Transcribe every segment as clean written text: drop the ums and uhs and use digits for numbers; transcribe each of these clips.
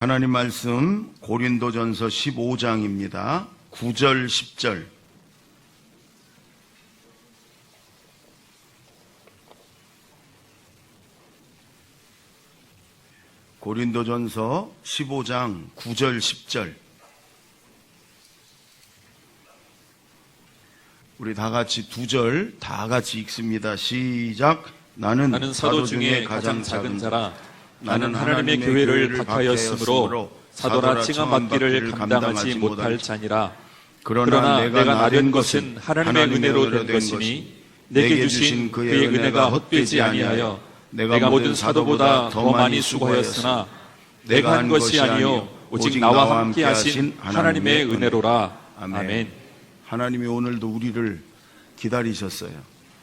하나님 말씀 고린도전서 15장입니다. 9절 10절. 고린도전서 15장 9절 10절. 우리 다 같이 두 절 다 같이 읽습니다. 시작. 나는 사도 중에 가장 작은 자라. 나는 하나님의 교회를 박하였으므로 사도라 칭함 받기를 감당하지 못할 자니라. 그러나 내가 나된 것은 하나님의 은혜로 된 것이니 내게 주신 그의 은혜가 헛되지 아니하여 내가 모든 사도보다 더 많이 수고하였으나 내가 한 것이 아니요 오직 나와 함께 하신 하나님의 은혜로라. 아멘. 하나님이 오늘도 우리를 기다리셨어요.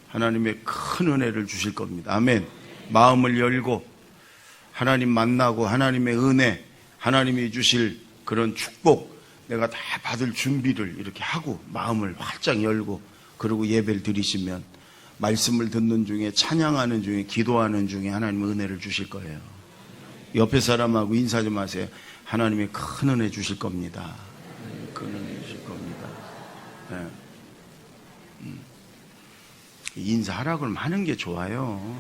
하나님의 큰 은혜를 주실 겁니다. 아멘. 마음을 열고 하나님 만나고 하나님의 은혜, 하나님이 주실 그런 축복 내가 다 받을 준비를 이렇게 하고 마음을 활짝 열고 그리고 예배를 드리시면 말씀을 듣는 중에 찬양하는 중에 기도하는 중에 하나님의 은혜를 주실 거예요. 옆에 사람하고 인사 좀 하세요. 하나님의 큰 은혜 주실 겁니다. 큰 은혜 주실 겁니다. 네. 인사하라고 그러면 하는 게 좋아요.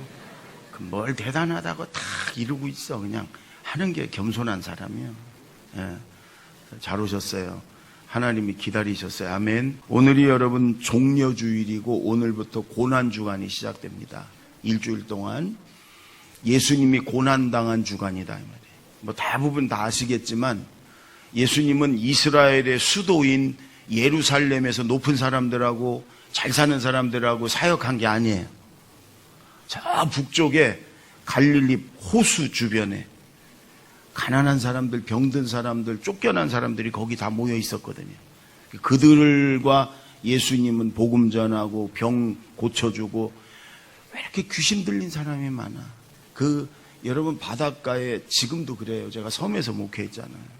뭘 대단하다고 다 이루고 있어. 그냥 하는 게 겸손한 사람이요. 예. 잘 오셨어요. 하나님이 기다리셨어요. 아멘. 오늘이 여러분 종려주일이고 오늘부터 고난주간이 시작됩니다. 일주일 동안 예수님이 고난당한 주간이다 이 말이에요. 뭐 대부분 다 아시겠지만 예수님은 이스라엘의 수도인 예루살렘에서 높은 사람들하고 잘 사는 사람들하고 사역한 게 아니에요. 저 북쪽에 갈릴리 호수 주변에 가난한 사람들, 병든 사람들, 쫓겨난 사람들이 거기 다 모여 있었거든요. 그들과 예수님은 복음 전하고 병 고쳐주고 왜 이렇게 귀신 들린 사람이 많아? 여러분 바닷가에 지금도 그래요. 제가 섬에서 목회했잖아요.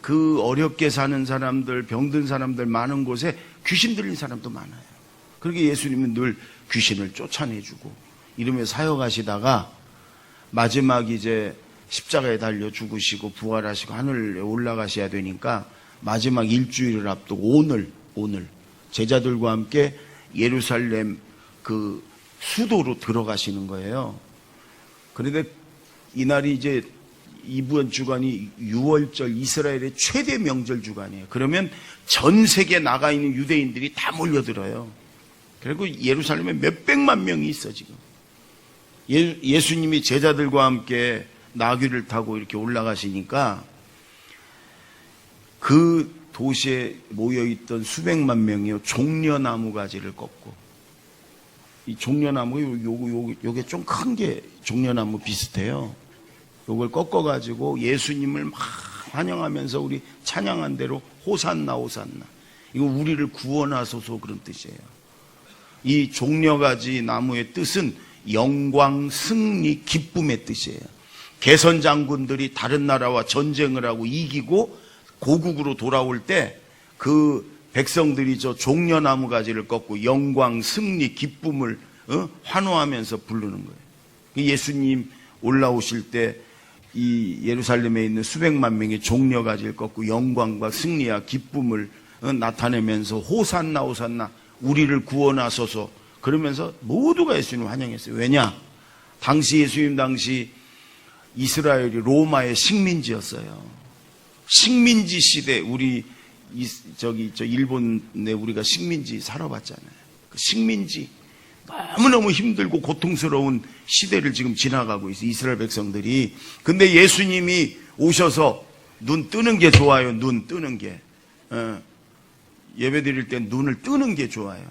그 어렵게 사는 사람들, 병든 사람들 많은 곳에 귀신 들린 사람도 많아요. 그렇게 예수님은 늘 귀신을 쫓아내주고 이러며 사역하시다가 마지막 이제 십자가에 달려 죽으시고 부활하시고 하늘에 올라가셔야 되니까 마지막 일주일을 앞두고 오늘 제자들과 함께 예루살렘 그 수도로 들어가시는 거예요. 그런데 이날이 이제 이번 주간이 6월절 이스라엘의 최대 명절 주간이에요. 그러면 전 세계에 나가 있는 유대인들이 다 몰려들어요. 그리고 예루살렘에 몇백만 명이 있어 지금. 예수님이 제자들과 함께 나귀를 타고 이렇게 올라가시니까 그 도시에 모여있던 수백만 명이요 종려나무 가지를 꺾고, 이 종려나무 요게 좀 큰 게 종려나무 비슷해요. 요걸 꺾어가지고 예수님을 막 환영하면서 우리 찬양한 대로 호산나 호산나, 이거 우리를 구원하소서 그런 뜻이에요. 이 종려가지 나무의 뜻은 영광, 승리, 기쁨의 뜻이에요. 개선 장군들이 다른 나라와 전쟁을 하고 이기고 고국으로 돌아올 때 그 백성들이 저 종려나무 가지를 꺾고 영광, 승리, 기쁨을 환호하면서 부르는 거예요. 예수님 올라오실 때 이 예루살렘에 있는 수백만 명의 종려가지를 꺾고 영광과 승리와 기쁨을 나타내면서 호산나 호산나 우리를 구원하소서 그러면서 모두가 예수님을 환영했어요. 왜냐? 당시 예수님 당시 이스라엘이 로마의 식민지였어요. 식민지 시대 우리 일본에 우리가 식민지 살아봤잖아요. 그 식민지 너무너무 힘들고 고통스러운 시대를 지금 지나가고 있어요. 이스라엘 백성들이. 근데 예수님이 오셔서 눈 뜨는 게 좋아요. 눈 뜨는 게. 예배 드릴 때 눈을 뜨는 게 좋아요.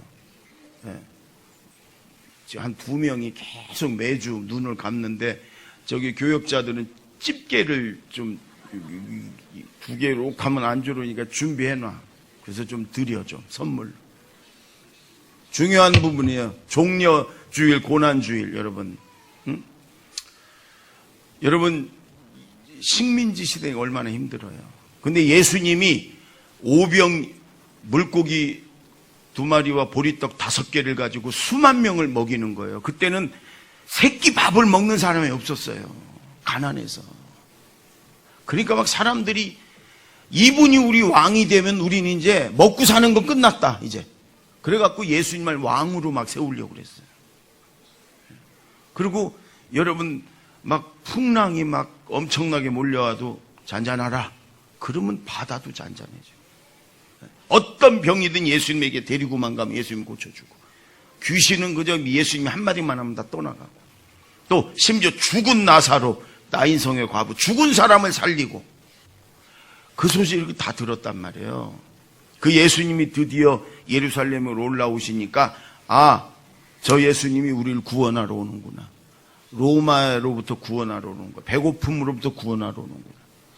한 2명이 계속 매주 눈을 감는데 저기 교역자들은 집게를 좀 2개로 가면 안 좋으니까 준비해놔. 그래서 좀 드려 좀 선물. 중요한 부분이에요. 종려주일, 고난주일 여러분. 여러분 식민지 시대가 얼마나 힘들어요. 근데 예수님이 오병 물고기 2마리와 보리떡 5개를 가지고 수만 명을 먹이는 거예요. 그때는 새끼 밥을 먹는 사람이 없었어요. 가난해서. 그러니까 막 사람들이 이분이 우리 왕이 되면 우리는 이제 먹고 사는 건 끝났다 이제. 그래갖고 예수님을 왕으로 막 세우려고 그랬어요. 그리고 여러분 막 풍랑이 막 엄청나게 몰려와도 잔잔하라. 그러면 바다도 잔잔해져. 어떤 병이든 예수님에게 데리고만 가면 예수님 고쳐주고, 귀신은 그저 예수님이 한마디만 하면 다 떠나가고, 또 심지어 죽은 나사로, 나인성의 과부, 죽은 사람을 살리고, 그 소식을 다 들었단 말이에요. 그 예수님이 드디어 예루살렘으로 올라오시니까, 아, 저 예수님이 우리를 구원하러 오는구나. 로마로부터 구원하러 오는 거야. 배고픔으로부터 구원하러 오는 거야.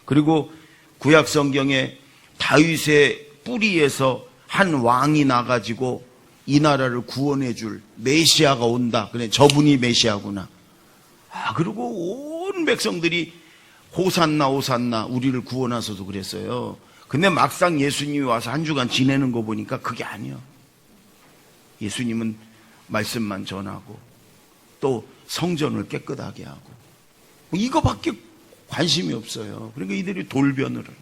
그리고 구약 성경에 다윗의 뿌리에서 한 왕이 나가지고 이 나라를 구원해 줄 메시아가 온다. 그래, 저분이 메시아구나. 아, 그리고 온 백성들이 호산나 호산나 우리를 구원하소서 그랬어요. 근데 막상 예수님이 와서 한 주간 지내는 거 보니까 그게 아니야. 예수님은 말씀만 전하고 또 성전을 깨끗하게 하고 뭐 이거밖에 관심이 없어요. 그러니까 이들이 돌변을 해요.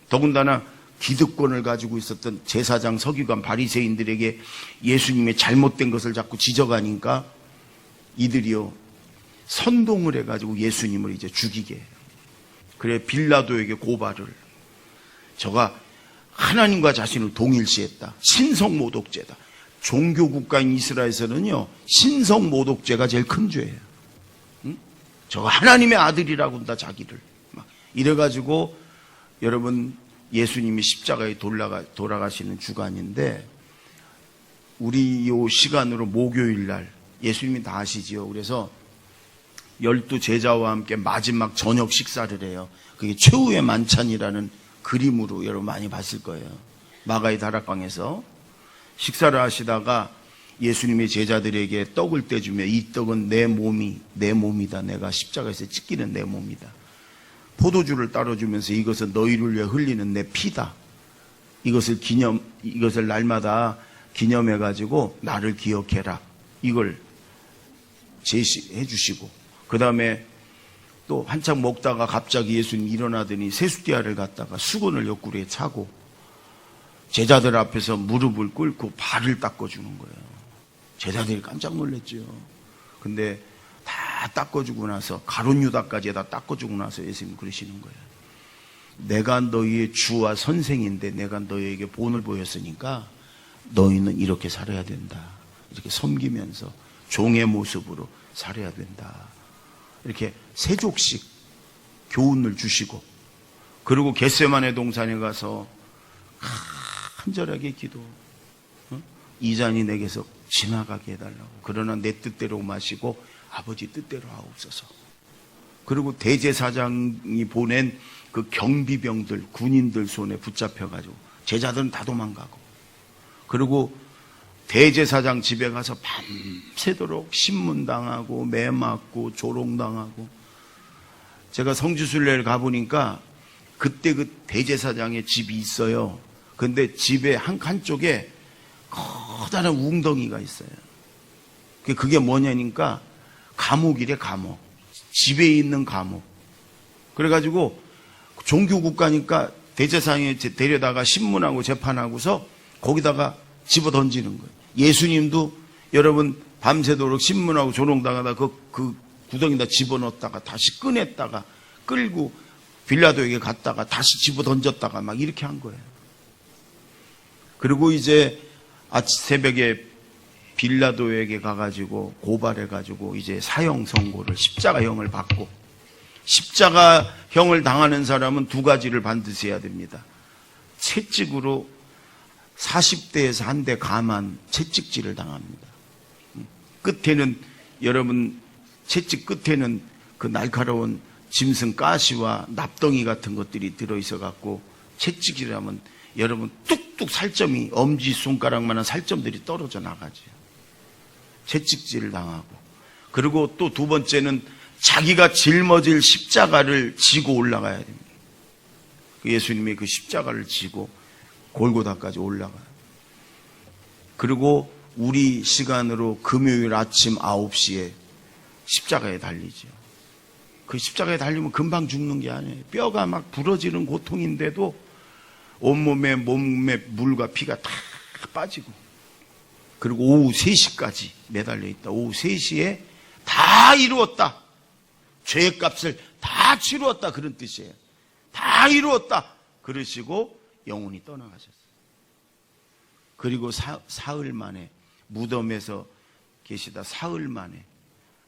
더군다나 기득권을 가지고 있었던 제사장, 서기관, 바리새인들에게 예수님의 잘못된 것을 자꾸 지적하니까 이들이요 선동을 해가지고 예수님을 이제 죽이게 해요. 그래 빌라도에게 고발을, 저가 하나님과 자신을 동일시했다. 신성모독죄다. 종교국가인 이스라엘에서는요 신성모독죄가 제일 큰 죄예요. 응? 저가 하나님의 아들이라고 한다 자기를. 막 이래가지고 여러분 예수님이 십자가에 돌아가시는 주간인데, 우리 요 시간으로 목요일 날 예수님이 다 아시지요. 그래서 12 제자와 함께 마지막 저녁 식사를 해요. 그게 최후의 만찬이라는 그림으로 여러분 많이 봤을 거예요. 마가의 다락방에서 식사를 하시다가 예수님의 제자들에게 떡을 떼주며 이 떡은 내 몸이다. 내가 십자가에서 찢기는 내 몸이다. 포도주를 따라주면서 이것은 너희를 위해 흘리는 내 피다. 이것을 날마다 기념해가지고 나를 기억해라. 이걸 제시해 주시고, 그 다음에 또 한참 먹다가 갑자기 예수님 일어나더니 세숫대야를 갖다가 수건을 옆구리에 차고 제자들 앞에서 무릎을 꿇고 발을 닦아주는 거예요. 제자들이 깜짝 놀랐죠. 근데 다 닦아주고 나서 가룟 유다까지 다 닦아주고 나서 예수님 그러시는 거예요. 내가 너희의 주와 선생인데 내가 너희에게 본을 보였으니까 너희는 이렇게 살아야 된다. 이렇게 섬기면서 종의 모습으로 살아야 된다. 이렇게 세 족씩 교훈을 주시고, 그리고 겟세마네 동산에 가서 간절하게 기도, 이 잔이 내게서 지나가게 해달라고. 그러나 내 뜻대로 마시고 아버지 뜻대로 하옵소서. 그리고 대제사장이 보낸 그 경비병들, 군인들 손에 붙잡혀가지고 제자들은 다 도망가고, 그리고 대제사장 집에 가서 밤새도록 신문당하고 매 맞고 조롱당하고. 제가 성지순례를 가보니까 그때 그 대제사장의 집이 있어요. 근데 집의 한쪽에 커다란 웅덩이가 있어요. 그게 뭐냐니까 감옥이래, 감옥. 집에 있는 감옥. 그래가지고 종교국가니까 대제사장에 데려다가 신문하고 재판하고서 거기다가 집어 던지는 거예요. 예수님도 여러분 밤새도록 신문하고 조롱당하다 그 구덩이다 집어넣었다가 다시 꺼냈다가 끌고 빌라도에게 갔다가 다시 집어 던졌다가 막 이렇게 한 거예요. 그리고 이제 새벽에 빌라도에게 가가지고 고발해가지고 이제 사형 선고를, 십자가형을 받고, 십자가형을 당하는 사람은 두 가지를 반드시 해야 됩니다. 채찍으로 40대에서 한 대 감한 채찍질을 당합니다. 끝에는 여러분 채찍 끝에는 그 날카로운 짐승 가시와 납덩이 같은 것들이 들어있어 갖고 채찍질하면 여러분 뚝뚝 살점이, 엄지손가락만한 살점들이 떨어져 나가죠. 채찍질을 당하고, 그리고 또 두 번째는 자기가 짊어질 십자가를 지고 올라가야 됩니다. 예수님이 그 십자가를 지고 골고다까지 올라가요. 그리고 우리 시간으로 금요일 아침 9시에 십자가에 달리죠. 그 십자가에 달리면 금방 죽는 게 아니에요. 뼈가 막 부러지는 고통인데도 온몸에 몸에 물과 피가 다 빠지고, 그리고 오후 3시까지 매달려 있다. 오후 3시에 다 이루었다. 죄의 값을 다 치루었다. 그런 뜻이에요. 다 이루었다. 그러시고 영혼이 떠나가셨어요. 그리고 사흘 만에 무덤에서 계시다 사흘 만에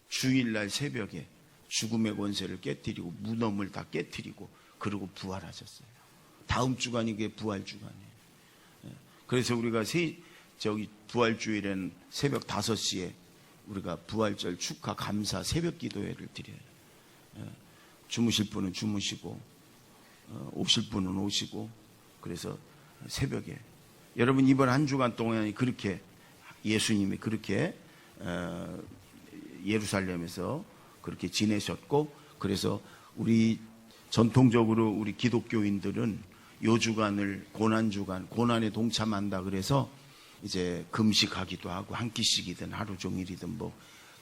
주일날 새벽에 죽음의 권세를 깨뜨리고 무덤을 다 깨뜨리고 그리고 부활하셨어요. 다음 주간이 그게 부활 주간이에요. 그래서 우리가 부활주일에는 새벽 5시에 우리가 부활절 축하 감사 새벽 기도회를 드려요. 주무실 분은 주무시고 오실 분은 오시고, 그래서 새벽에 여러분 이번 한 주간 동안 그렇게 예수님이 그렇게 예루살렘에서 그렇게 지내셨고, 그래서 우리 전통적으로 우리 기독교인들은 요 주간을 고난주간, 고난에 동참한다 그래서 이제 금식하기도 하고 한 끼씩이든 하루 종일이든 뭐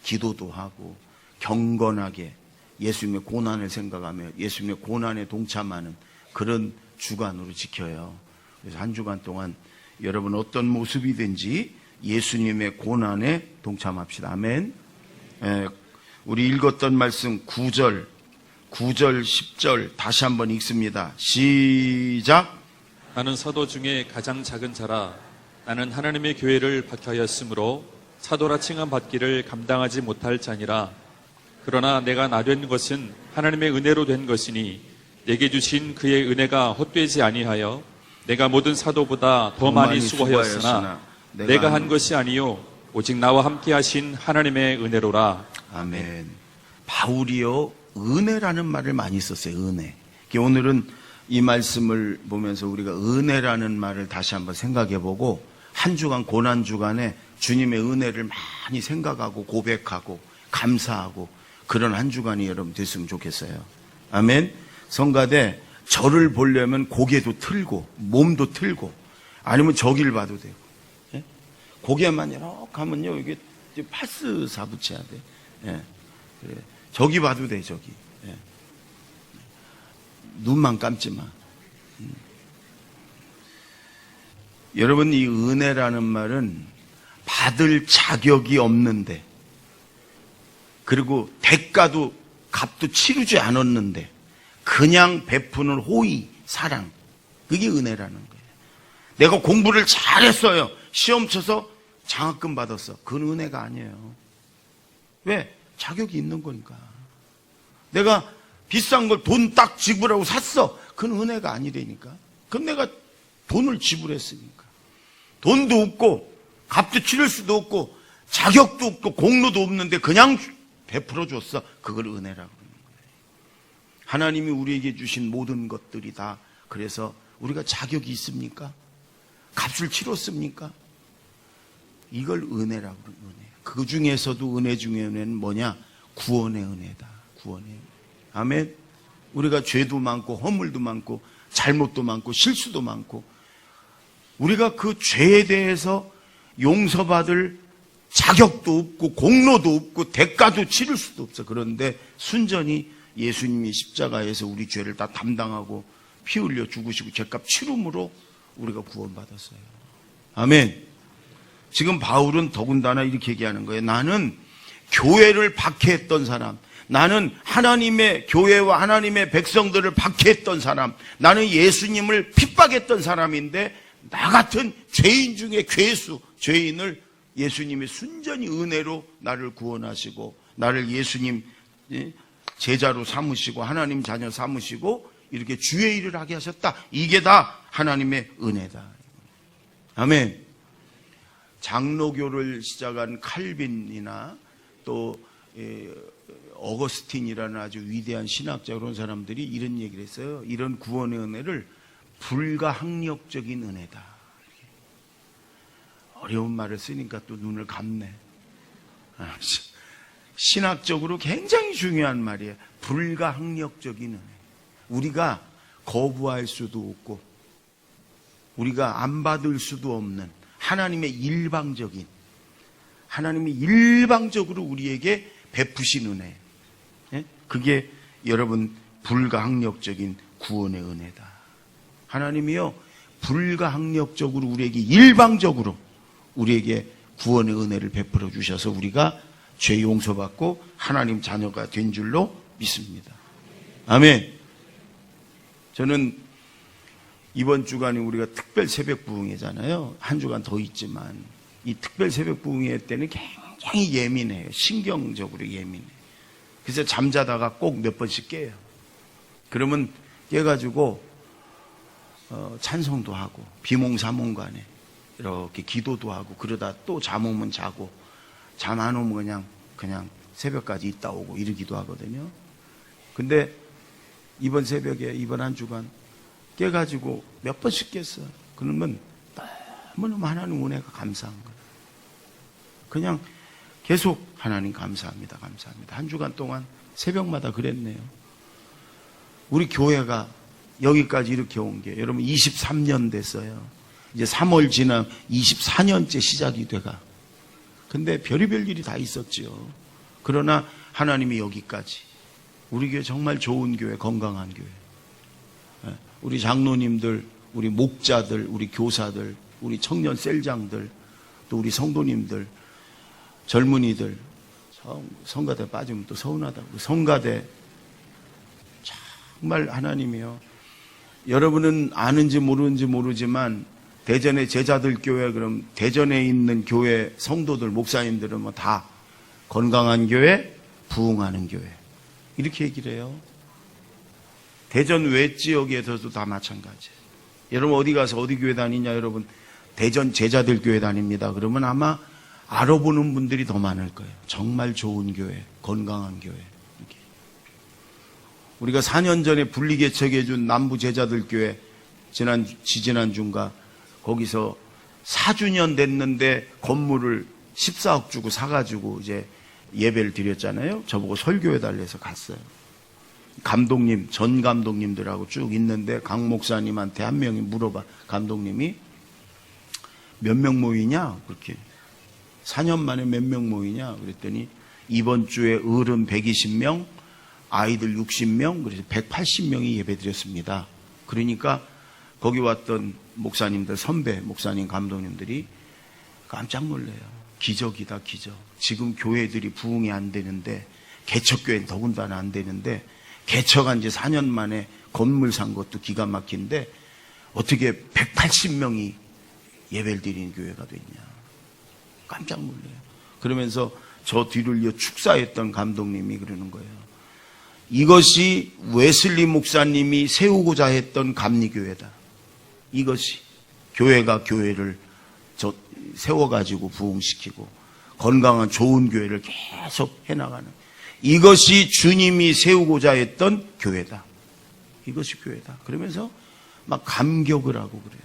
기도도 하고 경건하게 예수님의 고난을 생각하며 예수님의 고난에 동참하는 그런 주간으로 지켜요. 그래서 한 주간 동안 여러분 어떤 모습이든지 예수님의 고난에 동참합시다. 아멘. 우리 읽었던 말씀 9절, 10절 다시 한번 읽습니다. 시작. 나는 사도 중에 가장 작은 자라. 나는 하나님의 교회를 박해하였으므로 사도라 칭함 받기를 감당하지 못할 자니라. 그러나 내가 나된 것은 하나님의 은혜로 된 것이니 내게 주신 그의 은혜가 헛되지 아니하여 내가 모든 사도보다 더 많이 수고하였으나 내가 한 것이 아니요 오직 나와 함께 하신 하나님의 은혜로라. 아멘. 바울이요 은혜라는 말을 많이 썼어요. 은혜. 오늘은 이 말씀을 보면서 우리가 은혜라는 말을 다시 한번 생각해보고 한 주간 고난 주간에 주님의 은혜를 많이 생각하고 고백하고 감사하고 그런 한 주간이 여러분 됐으면 좋겠어요. 아멘. 성가대 저를 보려면 고개도 틀고 몸도 틀고 아니면 저길 봐도 되고, 예? 고개만 이렇게 하면요 이게 파스 사붙여야 돼. 예. 그래. 저기 봐도 돼. 저기. 예. 눈만 감지 마. 여러분 이 은혜라는 말은 받을 자격이 없는데, 그리고 대가도 값도 치르지 않았는데 그냥 베푸는 호의, 사랑, 그게 은혜라는 거예요. 내가 공부를 잘했어요. 시험 쳐서 장학금 받았어. 그건 은혜가 아니에요. 왜? 자격이 있는 거니까. 내가 비싼 걸 돈 딱 지불하고 샀어. 그건 은혜가 아니라니까. 그건 내가 돈을 지불했으니까. 돈도 없고 값도 치를 수도 없고 자격도 없고 공로도 없는데 그냥 베풀어 줬어. 그걸 은혜라고 그러는 거예요. 하나님이 우리에게 주신 모든 것들이 다 그래서 우리가 자격이 있습니까? 값을 치렀습니까? 이걸 은혜라고 그러는 거예요. 그 중에서도 은혜 중에 은혜는 뭐냐? 구원의 은혜다. 구원의 은혜. 아멘. 우리가 죄도 많고 허물도 많고 잘못도 많고 실수도 많고 우리가 그 죄에 대해서 용서받을 자격도 없고 공로도 없고 대가도 치를 수도 없어. 그런데 순전히 예수님이 십자가에서 우리 죄를 다 담당하고 피 흘려 죽으시고 죄값 치름으로 우리가 구원받았어요. 아멘. 지금 바울은 더군다나 이렇게 얘기하는 거예요. 나는 교회를 박해했던 사람, 나는 하나님의 교회와 하나님의 백성들을 박해했던 사람, 나는 예수님을 핍박했던 사람인데 나 같은 죄인 중에 괴수, 죄인을 예수님이 순전히 은혜로 나를 구원하시고 나를 예수님 제자로 삼으시고 하나님 자녀 삼으시고 이렇게 주의 일을 하게 하셨다. 이게 다 하나님의 은혜다. 아멘. 장로교를 시작한 칼빈이나 또 어거스틴이라는 아주 위대한 신학자 그런 사람들이 이런 얘기를 했어요. 이런 구원의 은혜를 불가항력적인 은혜다. 어려운 말을 쓰니까 또 눈을 감네. 신학적으로 굉장히 중요한 말이에요. 불가항력적인 은혜. 우리가 거부할 수도 없고 우리가 안 받을 수도 없는 하나님의 일방적으로 우리에게 베푸신 은혜. 그게 여러분 불가항력적인 구원의 은혜다. 하나님이요 불가항력적으로 우리에게 일방적으로 우리에게 구원의 은혜를 베풀어 주셔서 우리가 죄 용서받고 하나님 자녀가 된 줄로 믿습니다. 아멘. 저는 이번 주간이 우리가 특별 새벽 부흥회잖아요. 한 주간 더 있지만 이 특별 새벽 부흥회 때는 굉장히 예민해요. 신경적으로 예민해요. 그래서 잠자다가 꼭 몇 번씩 깨요. 그러면 깨가지고 찬송도 하고 비몽사몽간에 이렇게 기도도 하고 그러다 또 잠 오면 자고 잠 안 오면 그냥 새벽까지 있다 오고 이러기도 하거든요. 근데 이번 새벽에 이번 한 주간 깨가지고 몇 번씩 깼어요. 그러면 너무너무 하나님 은혜가 감사한 거예요. 그냥 계속 하나님 감사합니다. 감사합니다. 한 주간 동안 새벽마다 그랬네요. 우리 교회가 여기까지 이렇게 온 게 여러분 23년 됐어요. 이제 3월 지나면 24년째 시작이 돼가. 근데 별의별 일이 다 있었지요. 그러나 하나님이 여기까지. 우리 교회 정말 좋은 교회, 건강한 교회. 우리 장로님들, 우리 목자들, 우리 교사들, 우리 청년 셀장들, 또 우리 성도님들, 젊은이들, 성가대 빠지면 또 서운하다고. 성가대 정말 하나님이요. 여러분은 아는지 모르는지 모르지만 대전의 제자들 교회, 그럼 대전에 있는 교회 성도들, 목사님들은 뭐 다 건강한 교회, 부흥하는 교회 이렇게 얘기를 해요. 대전 외 지역에서도 다 마찬가지예요. 여러분 어디 가서 어디 교회 다니냐, 여러분 대전 제자들 교회 다닙니다. 그러면 아마 알아보는 분들이 더 많을 거예요. 정말 좋은 교회, 건강한 교회. 이렇게. 우리가 4년 전에 분리개척해준 남부 제자들 교회 지지난주인가 거기서 4주년 됐는데 건물을 14억 주고 사가지고 이제 예배를 드렸잖아요. 저보고 설교해 달래서 갔어요. 감독님, 전 감독님들하고 쭉 있는데 강 목사님한테 한 명이 물어봐. 감독님이 몇 명 모이냐? 그렇게 4년 만에 몇 명 모이냐? 그랬더니 이번 주에 어른 120명, 아이들 60명, 그래서 180명이 예배 드렸습니다. 그러니까 거기 왔던 목사님들, 선배 목사님, 감독님들이 깜짝 놀래요. 기적이다, 기적. 지금 교회들이 부흥이 안 되는데, 개척교회는 더군다나 안 되는데, 개척한 지 4년 만에 건물 산 것도 기가 막힌데, 어떻게 180명이 예배를 드리는 교회가 됐냐. 깜짝 놀래요. 그러면서 저 뒤를 이어 축사했던 감독님이 그러는 거예요. 이것이 웨슬리 목사님이 세우고자 했던 감리교회다. 이것이 교회가 교회를 세워가지고 부흥시키고 건강한 좋은 교회를 계속 해나가는, 이것이 주님이 세우고자 했던 교회다. 이것이 교회다. 그러면서 막 감격을 하고 그래요.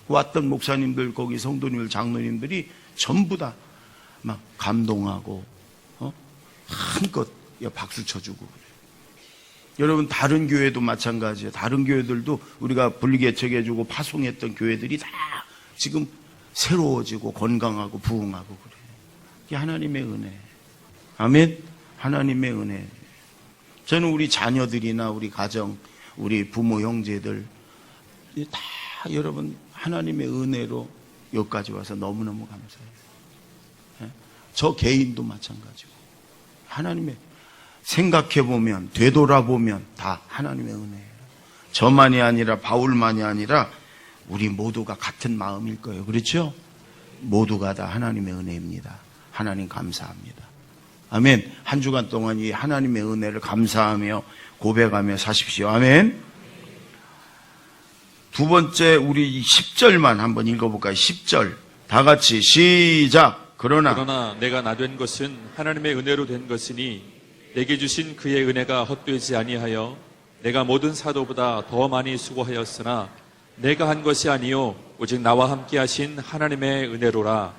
왔던 목사님들, 거기 성도님들, 장로님들이 전부 다 막 감동하고 한껏 박수 쳐주고 그래요. 여러분 다른 교회도 마찬가지예요. 다른 교회들도 우리가 분리개척해주고 파송했던 교회들이 다 지금 새로워지고 건강하고 부흥하고 그래요. 이게 하나님의 은혜. 아멘. 하나님의 은혜. 저는 우리 자녀들이나 우리 가정, 우리 부모 형제들 다 여러분 하나님의 은혜로 여기까지 와서 너무너무 감사해요. 저 개인도 마찬가지고 하나님의, 생각해보면 되돌아보면 다 하나님의 은혜예요. 저만이 아니라 바울만이 아니라 우리 모두가 같은 마음일 거예요. 그렇죠? 모두가 다 하나님의 은혜입니다. 하나님 감사합니다. 아멘. 한 주간 동안 이 하나님의 은혜를 감사하며 고백하며 사십시오. 아멘. 두 번째 우리 10절만 한번 읽어볼까요? 10절 다 같이 시작. 그러나 내가 나 된 것은 하나님의 은혜로 된 것이니 내게 주신 그의 은혜가 헛되지 아니하여 내가 모든 사도보다 더 많이 수고하였으나 내가 한 것이 아니요 오직 나와 함께 하신 하나님의 은혜로라.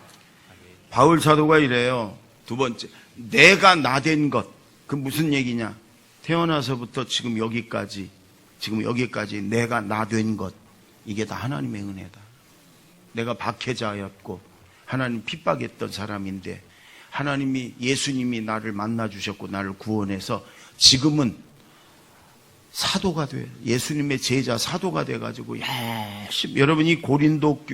바울 사도가 이래요. 두 번째, 내가 나 된 것. 그 무슨 얘기냐? 태어나서부터 지금 여기까지 내가 나 된 것. 이게 다 하나님의 은혜다. 내가 박해자였고 하나님 핍박했던 사람인데 하나님이, 예수님이 나를 만나주셨고 나를 구원해서 지금은 사도가 돼. 예수님의 제자 사도가 돼가지고 열심히, 여러분이 고린도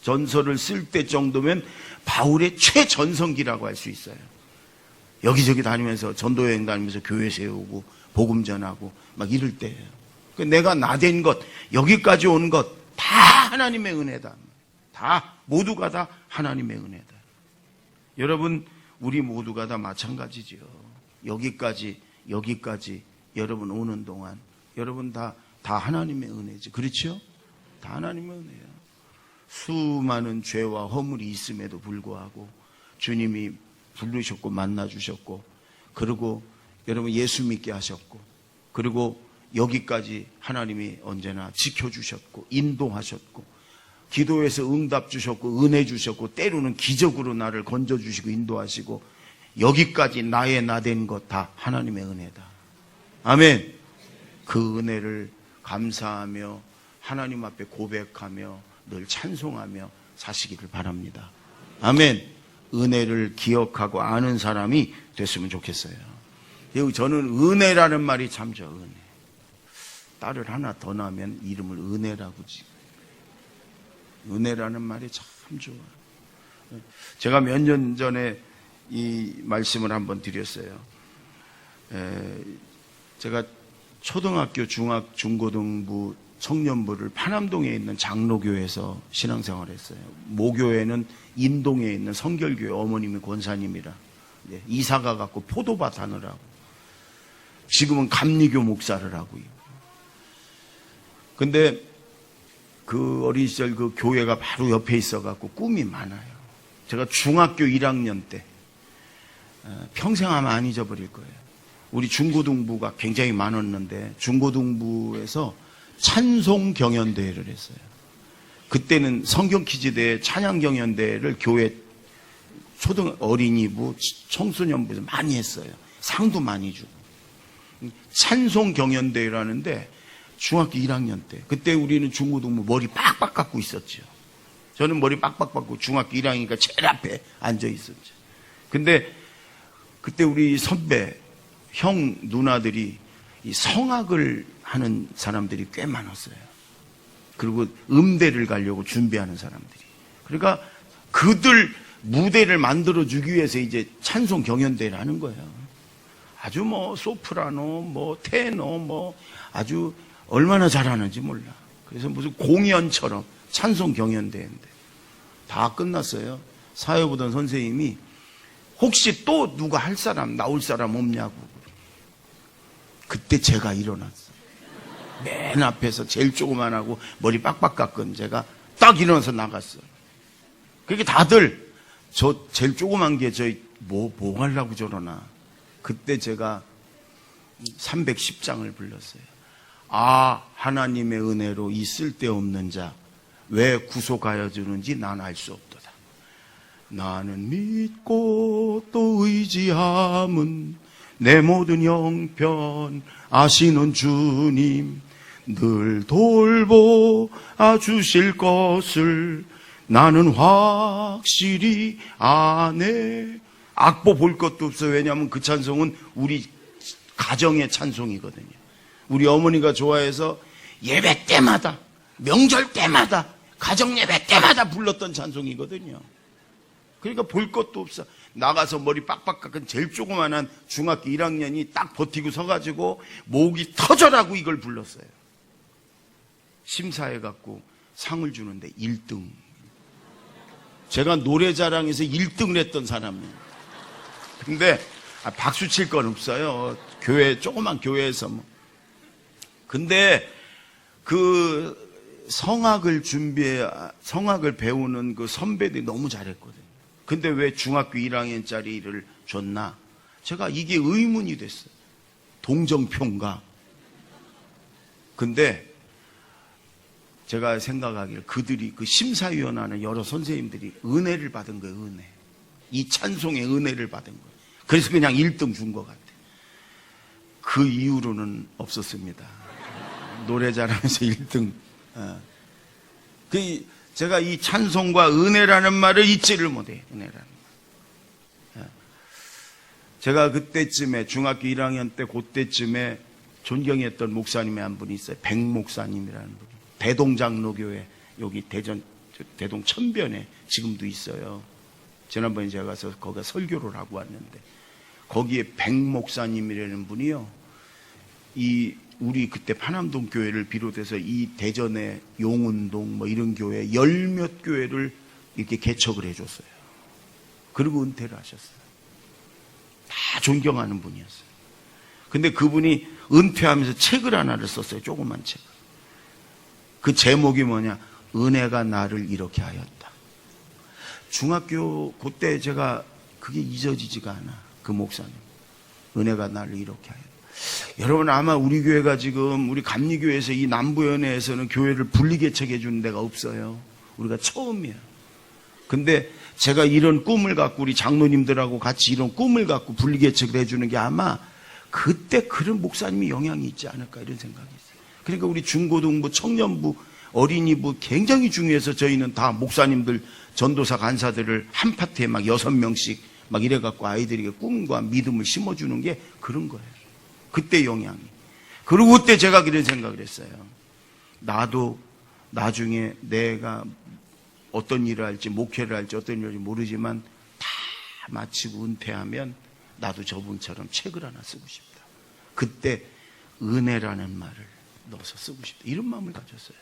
전서를 쓸 때 정도면 바울의 최전성기라고 할 수 있어요. 여기저기 다니면서 전도여행 다니면서 교회 세우고 복음 전하고 막 이럴 때예요. 내가 나댄 것, 여기까지 온 것 다 하나님의 은혜다. 다 모두가 다 하나님의 은혜다. 여러분, 우리 모두가 다 마찬가지지요. 여기까지 여러분 오는 동안 여러분 다 하나님의 은혜지. 그렇죠? 다 하나님의 은혜예요. 수많은 죄와 허물이 있음에도 불구하고 주님이 부르셨고 만나주셨고, 그리고 여러분 예수 믿게 하셨고, 그리고 여기까지 하나님이 언제나 지켜주셨고 인도하셨고, 기도에서 응답 주셨고 은혜 주셨고, 때로는 기적으로 나를 건져주시고 인도하시고, 여기까지 나의 나된 것 다 하나님의 은혜다. 아멘. 그 은혜를 감사하며 하나님 앞에 고백하며 늘 찬송하며 사시기를 바랍니다. 아멘. 은혜를 기억하고 아는 사람이 됐으면 좋겠어요. 그리고 저는 은혜라는 말이 참 좋아요. 은혜. 딸을 하나 더 낳으면 이름을 은혜라고 지어요. 은혜라는 말이 참 좋아요. 제가 몇 년 전에 이 말씀을 한번 드렸어요. 제가 초등학교, 중고등부, 청년부를 파남동에 있는 장로교회에서 신앙생활을 했어요. 모교회는 인동에 있는 성결교회, 어머님이 권사님이라 이사가 갖고 포도밭 하느라고, 지금은 감리교 목사를 하고요. 근데 그 어린 시절 그 교회가 바로 옆에 있어갖고 꿈이 많아요. 제가 중학교 1학년 때, 평생 아마 안 잊어버릴 거예요. 우리 중고등부가 굉장히 많았는데 중고등부에서 찬송 경연대회를 했어요. 그때는 성경퀴즈대회, 찬양경연대회를 교회 어린이부, 청소년부에서 많이 했어요. 상도 많이 주고. 찬송 경연대회라는데 중학교 1학년 때, 그때 우리는 중고등부 머리 빡빡 깎고 있었죠. 저는 머리 빡빡 깎고 중학교 1학년이니까 제일 앞에 앉아 있었죠. 근데 그때 우리 선배, 형, 누나들이 이 성악을 하는 사람들이 꽤 많았어요. 그리고 음대를 가려고 준비하는 사람들이. 그러니까 그들 무대를 만들어주기 위해서 이제 찬송 경연대회를 하는 거예요. 아주 뭐 소프라노, 뭐 테너, 뭐 아주 얼마나 잘하는지 몰라. 그래서 무슨 공연처럼 찬송 경연대회인데 다 끝났어요. 사회 보던 선생님이 혹시 또 누가 할 사람, 나올 사람 없냐고. 그때 제가 일어났어요. 맨 앞에서 제일 조그만하고 머리 빡빡 깎은 제가 딱 일어나서 나갔어요. 그렇게 다들 저 제일 조그만 게 뭐 하려고 저러나. 그때 제가 310장을 불렀어요. 아, 하나님의 은혜로 이 쓸데없는 자 왜 구속하여 주는지 난 알 수 없도다. 나는 믿고 또 의지함은 내 모든 형편 아시는 주님 늘 돌보아 주실 것을 나는 확실히 아네. 악보 볼 것도 없어요. 왜냐하면 그 찬송은 우리 가정의 찬송이거든요. 우리 어머니가 좋아해서 예배 때마다, 명절 때마다, 가정 예배 때마다 불렀던 찬송이거든요. 그러니까 볼 것도 없어. 나가서 머리 빡빡 깎은 제일 조그만한 중학교 1학년이 딱 버티고 서가지고 목이 터져라고 이걸 불렀어요. 심사해갖고 상을 주는데 1등. 제가 노래자랑에서 1등을 했던 사람이에요. 근데 박수 칠 건 없어요. 교회, 조그만 교회에서 뭐. 근데 그 성악을 배우는 그 선배들이 너무 잘했거든요. 근데 왜 중학교 1학년짜리를 줬나? 제가 이게 의문이 됐어요. 동정표인가? 근데 제가 생각하기를 그들이, 그 심사위원하는 여러 선생님들이 은혜를 받은 거예요, 은혜. 이 찬송의 은혜를 받은 거예요. 그래서 그냥 1등 준 것 같아요. 그 이후로는 없었습니다. 노래자랑에서 1등. 제가 이 찬송과 은혜라는 말을 잊지를 못해요. 은혜라는 말. 제가 그때쯤에 중학교 1학년 때 그때쯤에 존경했던 목사님이 한 분이 있어요. 백 목사님이라는 분이. 대동장로교회 여기 대동 천변에 지금도 있어요. 지난번에 제가 가서 거기가 설교를 하고 왔는데 거기에 백 목사님이라는 분이요. 우리 그때 파남동 교회를 비롯해서 이 대전의 용운동 뭐 이런 교회 열 몇 교회를 이렇게 개척을 해줬어요. 그리고 은퇴를 하셨어요. 다 존경하는 분이었어요. 근데 그분이 은퇴하면서 책을 하나를 썼어요. 조그만 책을. 그 제목이 뭐냐? 은혜가 나를 이렇게 하였다. 중학교 그때 제가 그게 잊어지지가 않아. 그 목사님. 은혜가 나를 이렇게 하였다. 여러분 아마 우리 교회가 지금 우리 감리교회에서 이 남부연회에서는 교회를 분리개척해 주는 데가 없어요. 우리가 처음이에요. 근데 제가 이런 꿈을 갖고 우리 장로님들하고 같이 이런 꿈을 갖고 분리개척을 해주는 게 아마 그때 그런 목사님이 영향이 있지 않을까 이런 생각이 있어요. 그러니까 우리 중고등부, 청년부, 어린이부 굉장히 중요해서 저희는 다 목사님들, 전도사 간사들을 한 파트에 막 6명씩 막 이래갖고 아이들에게 꿈과 믿음을 심어주는 게 그런 거예요. 그때 영향이. 그리고 그때 제가 그런 생각을 했어요. 나도 나중에 내가 어떤 일을 할지, 목회를 할지, 어떤 일을 할지 모르지만 다 마치고 은퇴하면 나도 저분처럼 책을 하나 쓰고 싶다. 그때 은혜라는 말을 넣어서 쓰고 싶다. 이런 마음을 가졌어요.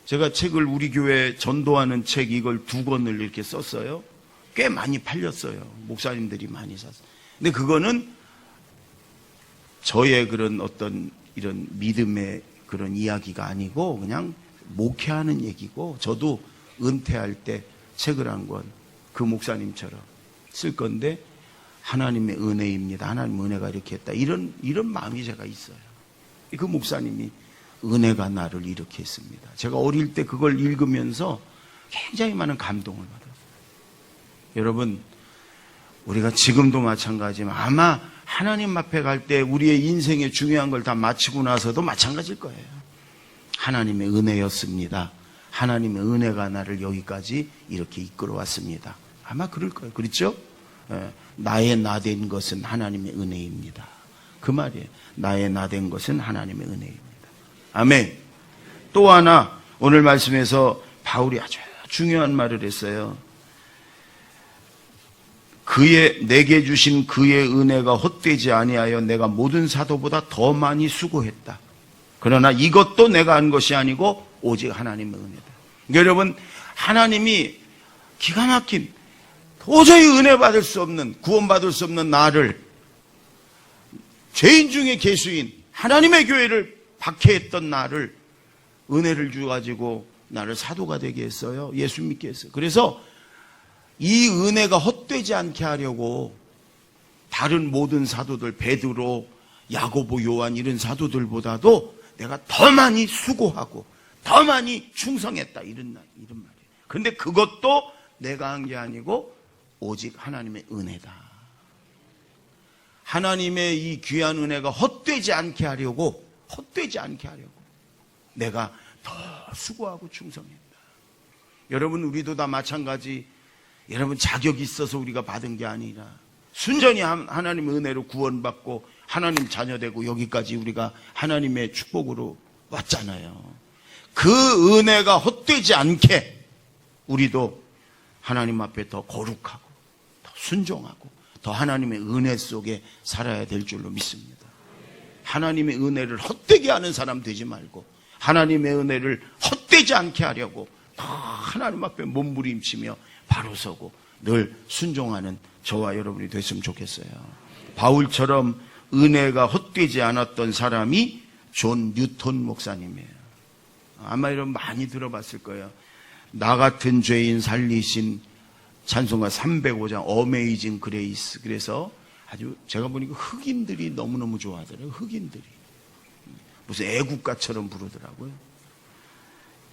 제가 책을 우리 교회 전도하는 책 이걸 2권을 이렇게 썼어요. 꽤 많이 팔렸어요. 목사님들이 많이 샀어요. 근데 그거는 저의 그런 어떤 이런 믿음의 그런 이야기가 아니고 그냥 목회하는 얘기고 저도 은퇴할 때 책을 한 권 그 목사님처럼 쓸 건데 하나님의 은혜입니다. 하나님의 은혜가 이렇게 했다. 이런 마음이 제가 있어요. 그 목사님이 은혜가 나를 이렇게 했습니다. 제가 어릴 때 그걸 읽으면서 굉장히 많은 감동을 받았어요. 여러분 우리가 지금도 마찬가지지만 아마 하나님 앞에 갈 때 우리의 인생의 중요한 걸 다 마치고 나서도 마찬가지일 거예요. 하나님의 은혜였습니다. 하나님의 은혜가 나를 여기까지 이렇게 이끌어 왔습니다. 아마 그럴 거예요. 그렇죠? 나의 나된 것은 하나님의 은혜입니다. 그 말이에요. 나의 나된 것은 하나님의 은혜입니다. 아멘. 또 하나 오늘 말씀에서 바울이 아주 중요한 말을 했어요. 내게 주신 그의 은혜가 헛되지 아니하여 내가 모든 사도보다 더 많이 수고했다. 그러나 이것도 내가 한 것이 아니고 오직 하나님의 은혜다. 여러분 하나님이 기가 막힌 도저히 은혜 받을 수 없는 구원받을 수 없는 나를 죄인 중에 계수인 하나님의 교회를 박해했던 나를 은혜를 주가지고 나를 사도가 되게 했어요. 예수 믿게 했어요. 그래서 이 은혜가 헛되지 않게 하려고 다른 모든 사도들 베드로, 야고보, 요한 이런 사도들보다도 내가 더 많이 수고하고 더 많이 충성했다 이런 말이에요. 그런데 그것도 내가 한 게 아니고 오직 하나님의 은혜다. 하나님의 이 귀한 은혜가 헛되지 않게 하려고 내가 더 수고하고 충성했다. 여러분 우리도 다 마찬가지. 여러분 자격이 있어서 우리가 받은 게 아니라 순전히 하나님의 은혜로 구원받고 하나님 자녀되고 여기까지 우리가 하나님의 축복으로 왔잖아요. 그 은혜가 헛되지 않게 우리도 하나님 앞에 더 거룩하고 더 순종하고 더 하나님의 은혜 속에 살아야 될 줄로 믿습니다. 하나님의 은혜를 헛되게 하는 사람 되지 말고 하나님의 은혜를 헛되지 않게 하려고 더 하나님 앞에 몸부림치며 바로 서고 늘 순종하는 저와 여러분이 됐으면 좋겠어요. 바울처럼 은혜가 헛되지 않았던 사람이 존 뉴턴 목사님이에요. 아마 여러분 많이 들어봤을 거예요. 나 같은 죄인 살리신 찬송가 305장 어메이징 그레이스. 그래서 아주 제가 보니까 흑인들이 너무너무 좋아하더라고요. 흑인들이 무슨 애국가처럼 부르더라고요.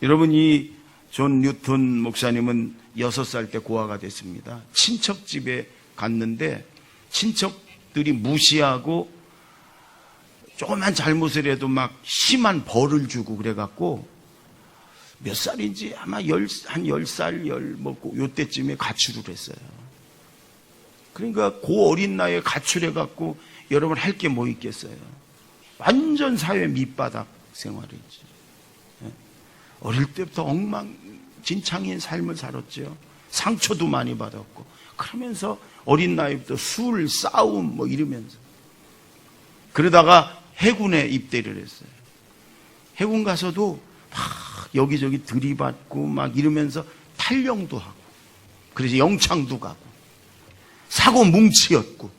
여러분 이 존 뉴턴 목사님은 6살 때 고아가 됐습니다. 친척 집에 갔는데 친척들이 무시하고 조그만 잘못을 해도 막 심한 벌을 주고 그래갖고 몇 살인지 아마 한 10살, 요때쯤에 가출을 했어요. 그러니까 그 어린 나이에 가출해갖고 여러분 할 게 뭐 있겠어요? 완전 사회 밑바닥 생활이지. 어릴 때부터 엉망진창인 삶을 살았죠. 상처도 많이 받았고. 그러면서 어린 나이부터 술, 싸움 뭐 이러면서. 그러다가 해군에 입대를 했어요. 해군 가서도 막 여기저기 들이받고 막 이러면서 탈영도 하고. 그래서 영창도 가고. 사고 뭉치였고.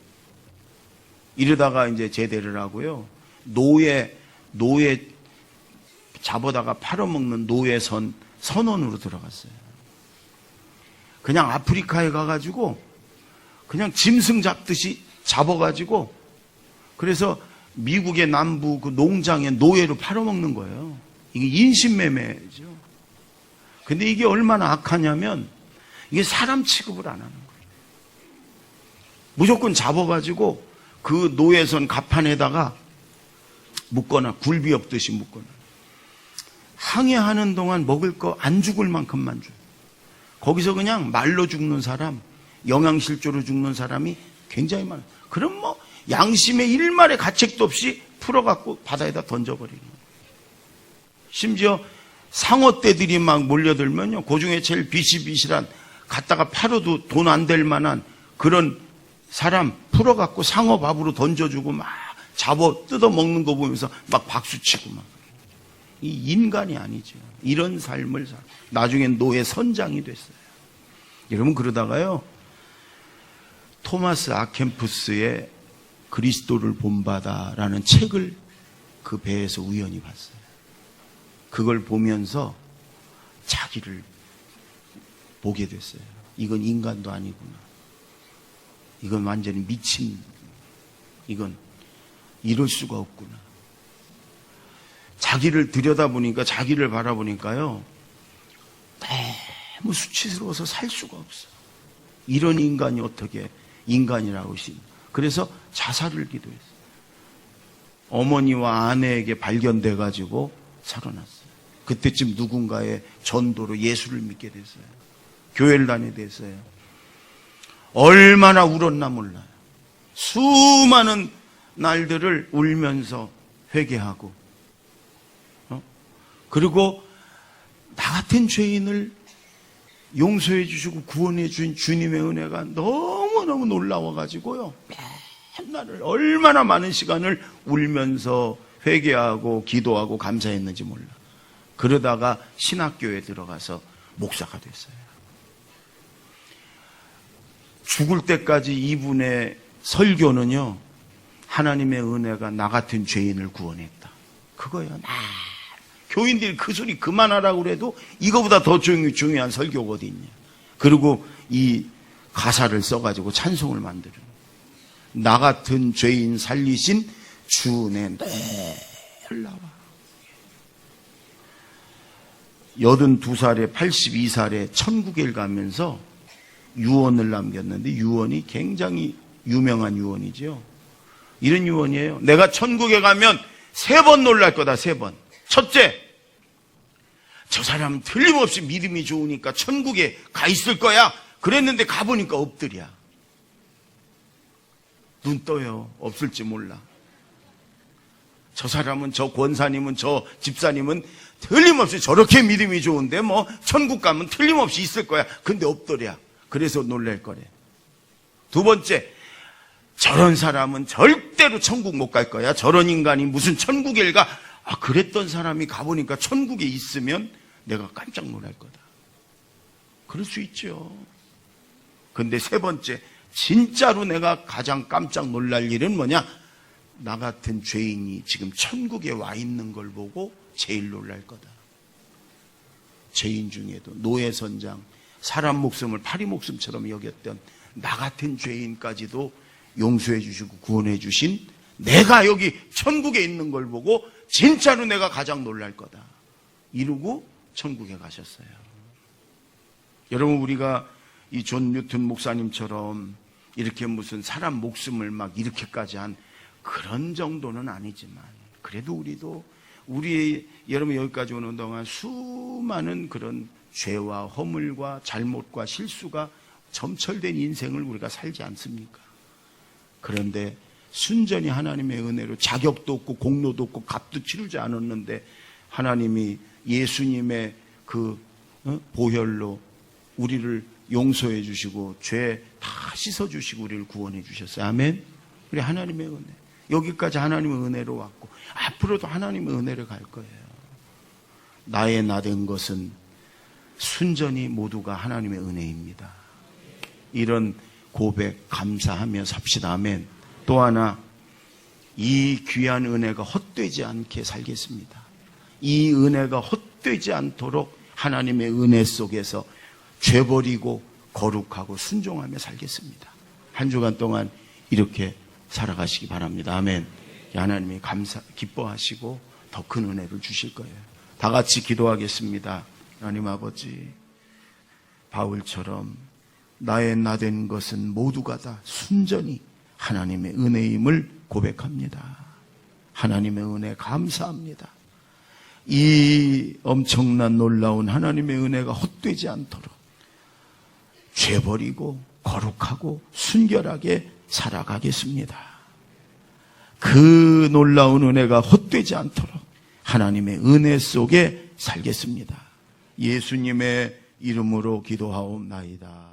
이러다가 이제 제대를 하고요. 노예 잡아다가 팔아먹는 노예선 선원으로 들어갔어요. 그냥 아프리카에 가가지고 그냥 짐승 잡듯이 잡아가지고 그래서 미국의 남부 그 농장에 노예로 팔아먹는 거예요. 이게 인신매매죠. 근데 이게 얼마나 악하냐면 이게 사람 취급을 안 하는 거예요. 무조건 잡아가지고 그 노예선 갑판에다가 묶거나 굴비 엎듯이 묶거나 항해하는 동안 먹을 거 안 죽을 만큼만 줘요. 거기서 그냥 말로 죽는 사람, 영양실조로 죽는 사람이 굉장히 많아요. 그럼 뭐 양심의 일말의 가책도 없이 풀어갖고 바다에다 던져버리는 거예요. 심지어 상어떼들이 막 몰려들면요, 그 중에 제일 비실비실한 갖다가 팔아도 돈 안 될 만한 그런 사람 풀어갖고 상어 밥으로 던져주고 막 잡아 뜯어 먹는 거 보면서 막 박수치고 막. 이 인간이 아니죠. 이런 삶을 나중엔 노예 선장이 됐어요. 여러분 그러다가요, 토마스 아켐푸스의 그리스도를 본받아라는 책을 그 배에서 우연히 봤어요. 그걸 보면서 자기를 보게 됐어요. 이건 인간도 아니구나. 이건 완전히 미친, 이건 이럴 수가 없구나. 자기를 들여다보니까, 자기를 바라보니까요, 너무 수치스러워서 살 수가 없어. 이런 인간이 어떻게 인간이라고 하시니. 그래서 자살을 기도했어요. 어머니와 아내에게 발견돼가지고 살아났어요. 그때쯤 누군가의 전도로 예수를 믿게 됐어요. 교회를 다니게 됐어요. 얼마나 울었나 몰라요. 수많은 날들을 울면서 회개하고, 그리고 나 같은 죄인을 용서해 주시고 구원해 주신 주님의 은혜가 너무너무 놀라워가지고요, 맨날 얼마나 많은 시간을 울면서 회개하고 기도하고 감사했는지 몰라. 그러다가 신학교에 들어가서 목사가 됐어요. 죽을 때까지 이분의 설교는요, 하나님의 은혜가 나 같은 죄인을 구원했다, 그거예요. 교인들이 그 소리 그만하라고 그래도 이거보다 더 중요한 설교가 어디 있냐. 그리고 이 가사를 써가지고 찬송을 만드는, 나 같은 죄인 살리신 주 내 늘 나와. 82살에 82살에 천국에 가면서 유언을 남겼는데, 유언이 굉장히 유명한 유언이죠. 이런 유언이에요. 내가 천국에 가면 3번 놀랄 거다. 3번. 첫째, 저 사람 틀림없이 믿음이 좋으니까 천국에 가 있을 거야. 그랬는데 가보니까 없더랴. 눈 떠요. 없을지 몰라. 저 사람은, 저 권사님은, 저 집사님은 틀림없이 저렇게 믿음이 좋은데 뭐 천국 가면 틀림없이 있을 거야. 근데 없더랴. 그래서 놀랄 거래. 두 번째, 저런 사람은 절대로 천국 못 갈 거야. 저런 인간이 무슨 천국에 가. 그랬던 사람이 가보니까 천국에 있으면 내가 깜짝 놀랄 거다. 그럴 수 있죠. 근데 세 번째, 진짜로 내가 가장 깜짝 놀랄 일은 뭐냐? 나 같은 죄인이 지금 천국에 와 있는 걸 보고 제일 놀랄 거다. 죄인 중에도 노예선장, 사람 목숨을 파리 목숨처럼 여겼던 나 같은 죄인까지도 용서해 주시고 구원해 주신 내가 여기 천국에 있는 걸 보고 진짜로 내가 가장 놀랄 거다, 이러고 천국에 가셨어요. 여러분, 우리가 이 존 뉴턴 목사님처럼 이렇게 무슨 사람 목숨을 막 이렇게까지 한 그런 정도는 아니지만, 그래도 우리도 여러분 여기까지 오는 동안 수많은 그런 죄와 허물과 잘못과 실수가 점철된 인생을 우리가 살지 않습니까? 그런데 순전히 하나님의 은혜로 자격도 없고 공로도 없고 값도 치르지 않았는데 하나님이 예수님의 그 보혈로 우리를 용서해 주시고 죄 다 씻어 주시고 우리를 구원해 주셨어요. 아멘. 우리 하나님의 은혜. 여기까지 하나님의 은혜로 왔고 앞으로도 하나님의 은혜로 갈 거예요. 나의 나 된 것은 순전히 모두가 하나님의 은혜입니다. 이런 고백 감사하며 삽시다. 아멘. 또 하나, 이 귀한 은혜가 헛되지 않게 살겠습니다. 이 은혜가 헛되지 않도록 하나님의 은혜 속에서 죄 버리고 거룩하고 순종하며 살겠습니다. 한 주간 동안 이렇게 살아가시기 바랍니다. 아멘. 하나님이 기뻐하시고 더 큰 은혜를 주실 거예요. 다 같이 기도하겠습니다. 하나님 아버지, 바울처럼 나의 나 된 것은 모두가 다 순전히 하나님의 은혜임을 고백합니다. 하나님의 은혜 감사합니다. 이 엄청난 놀라운 하나님의 은혜가 헛되지 않도록 죄 버리고 거룩하고 순결하게 살아가겠습니다. 그 놀라운 은혜가 헛되지 않도록 하나님의 은혜 속에 살겠습니다. 예수님의 이름으로 기도하옵나이다.